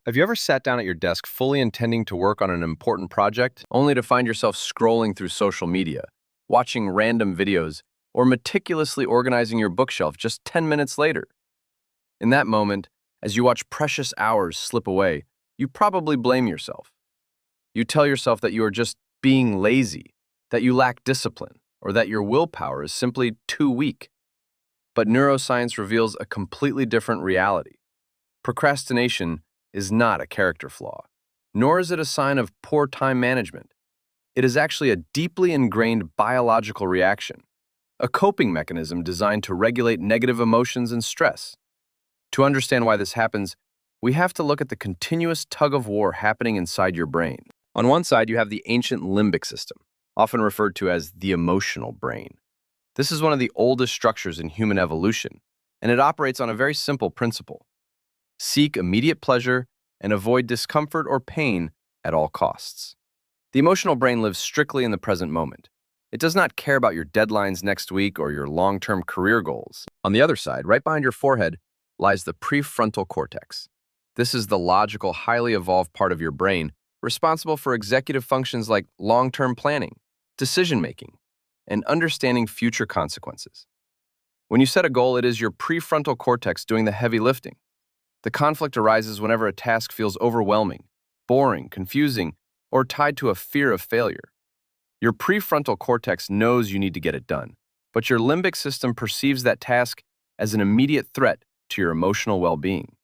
Have you ever sat down at your desk fully intending to work on an important project, only to find yourself scrolling through social media, watching random videos, or meticulously organizing your bookshelf just 10 minutes later? In that moment, as you watch precious hours slip away, you probably blame yourself. You tell yourself that you are just being lazy, that you lack discipline, or that your willpower is simply too weak. But neuroscience reveals a completely different reality. Procrastination is not a character flaw, nor is it a sign of poor time management. It is actually a deeply ingrained biological reaction, a coping mechanism designed to regulate negative emotions and stress. To understand why this happens, we have to look at the continuous tug-of-war happening inside your brain. On one side, you have the ancient limbic system, often referred to as the emotional brain. This is one of the oldest structures in human evolution, and it operates on a very simple principle. Seek immediate pleasure and avoid discomfort or pain at all costs. The emotional brain lives strictly in the present moment. It does not care about your deadlines next week or your long-term career goals. On the other side, right behind your forehead, lies the prefrontal cortex. This is the logical, highly evolved part of your brain responsible for executive functions like long-term planning, decision-making, and understanding future consequences. When you set a goal, it is your prefrontal cortex doing the heavy lifting. The conflict arises whenever a task feels overwhelming, boring, confusing, or tied to a fear of failure. Your prefrontal cortex knows you need to get it done, but your limbic system perceives that task as an immediate threat to your emotional well-being.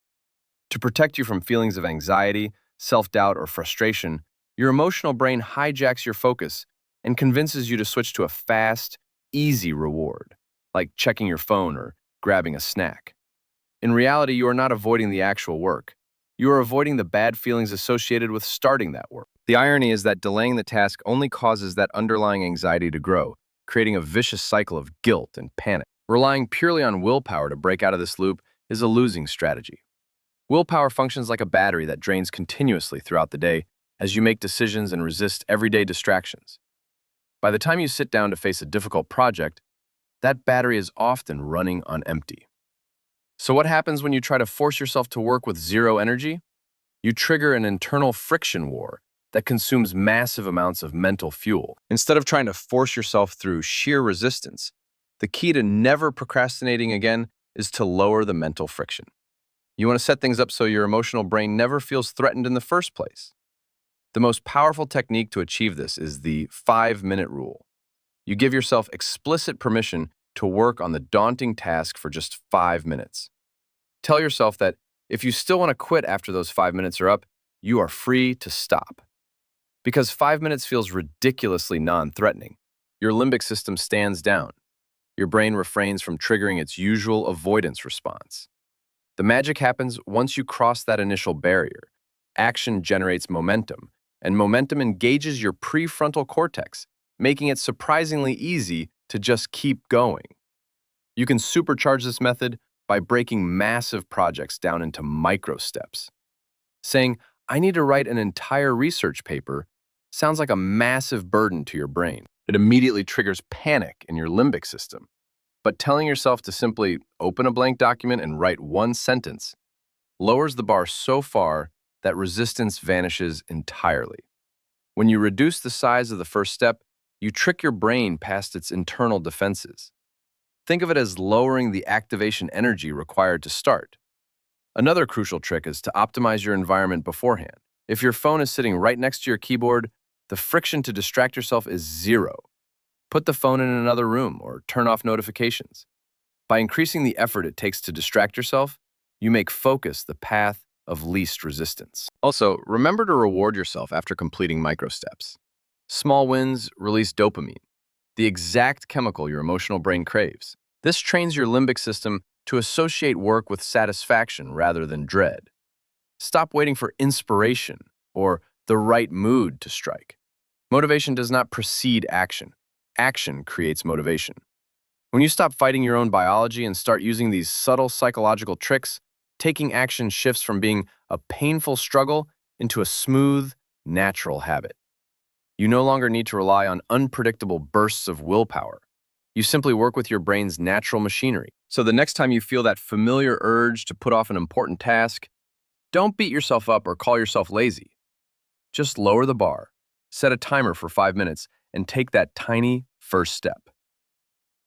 To protect you from feelings of anxiety, self-doubt, or frustration, your emotional brain hijacks your focus and convinces you to switch to a fast, easy reward, like checking your phone or grabbing a snack. In reality, you are not avoiding the actual work. You are avoiding the bad feelings associated with starting that work. The irony is that delaying the task only causes that underlying anxiety to grow, creating a vicious cycle of guilt and panic. Relying purely on willpower to break out of this loop is a losing strategy. Willpower functions like a battery that drains continuously throughout the day as you make decisions and resist everyday distractions. By the time you sit down to face a difficult project, that battery is often running on empty. So what happens when you try to force yourself to work with zero energy? You trigger an internal friction war that consumes massive amounts of mental fuel. Instead of trying to force yourself through sheer resistance, the key to never procrastinating again is to lower the mental friction. You want to set things up so your emotional brain never feels threatened in the first place. The most powerful technique to achieve this is the 5-minute rule. You give yourself explicit permission to work on the daunting task for just 5 minutes. Tell yourself that if you still want to quit after those 5 minutes are up, you are free to stop. Because 5 minutes feels ridiculously non-threatening, your limbic system stands down. Your brain refrains from triggering its usual avoidance response. The magic happens once you cross that initial barrier. Action generates momentum, and momentum engages your prefrontal cortex, making it surprisingly easy to just keep going. You can supercharge this method by breaking massive projects down into micro steps. Saying, "I need to write an entire research paper," sounds like a massive burden to your brain. It immediately triggers panic in your limbic system. But telling yourself to simply open a blank document and write one sentence lowers the bar so far that resistance vanishes entirely. When you reduce the size of the first step, you trick your brain past its internal defenses. Think of it as lowering the activation energy required to start. Another crucial trick is to optimize your environment beforehand. If your phone is sitting right next to your keyboard, the friction to distract yourself is zero. Put the phone in another room or turn off notifications. By increasing the effort it takes to distract yourself, you make focus the path of least resistance. Also, remember to reward yourself after completing microsteps. Small wins release dopamine, the exact chemical your emotional brain craves. This trains your limbic system to associate work with satisfaction rather than dread. Stop waiting for inspiration or the right mood to strike. Motivation does not precede action. Action creates motivation. When you stop fighting your own biology and start using these subtle psychological tricks, taking action shifts from being a painful struggle into a smooth, natural habit. You no longer need to rely on unpredictable bursts of willpower. You simply work with your brain's natural machinery. So the next time you feel that familiar urge to put off an important task, Don't beat yourself up or call yourself lazy. Just lower the bar, set a timer for 5 minutes, and take that tiny first step.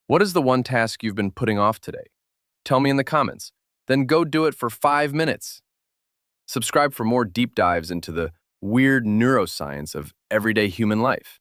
What is the one task you've been putting off today? Tell me in the comments. Then go do it for 5 minutes. Subscribe for more deep dives into the weird neuroscience of everyday human life.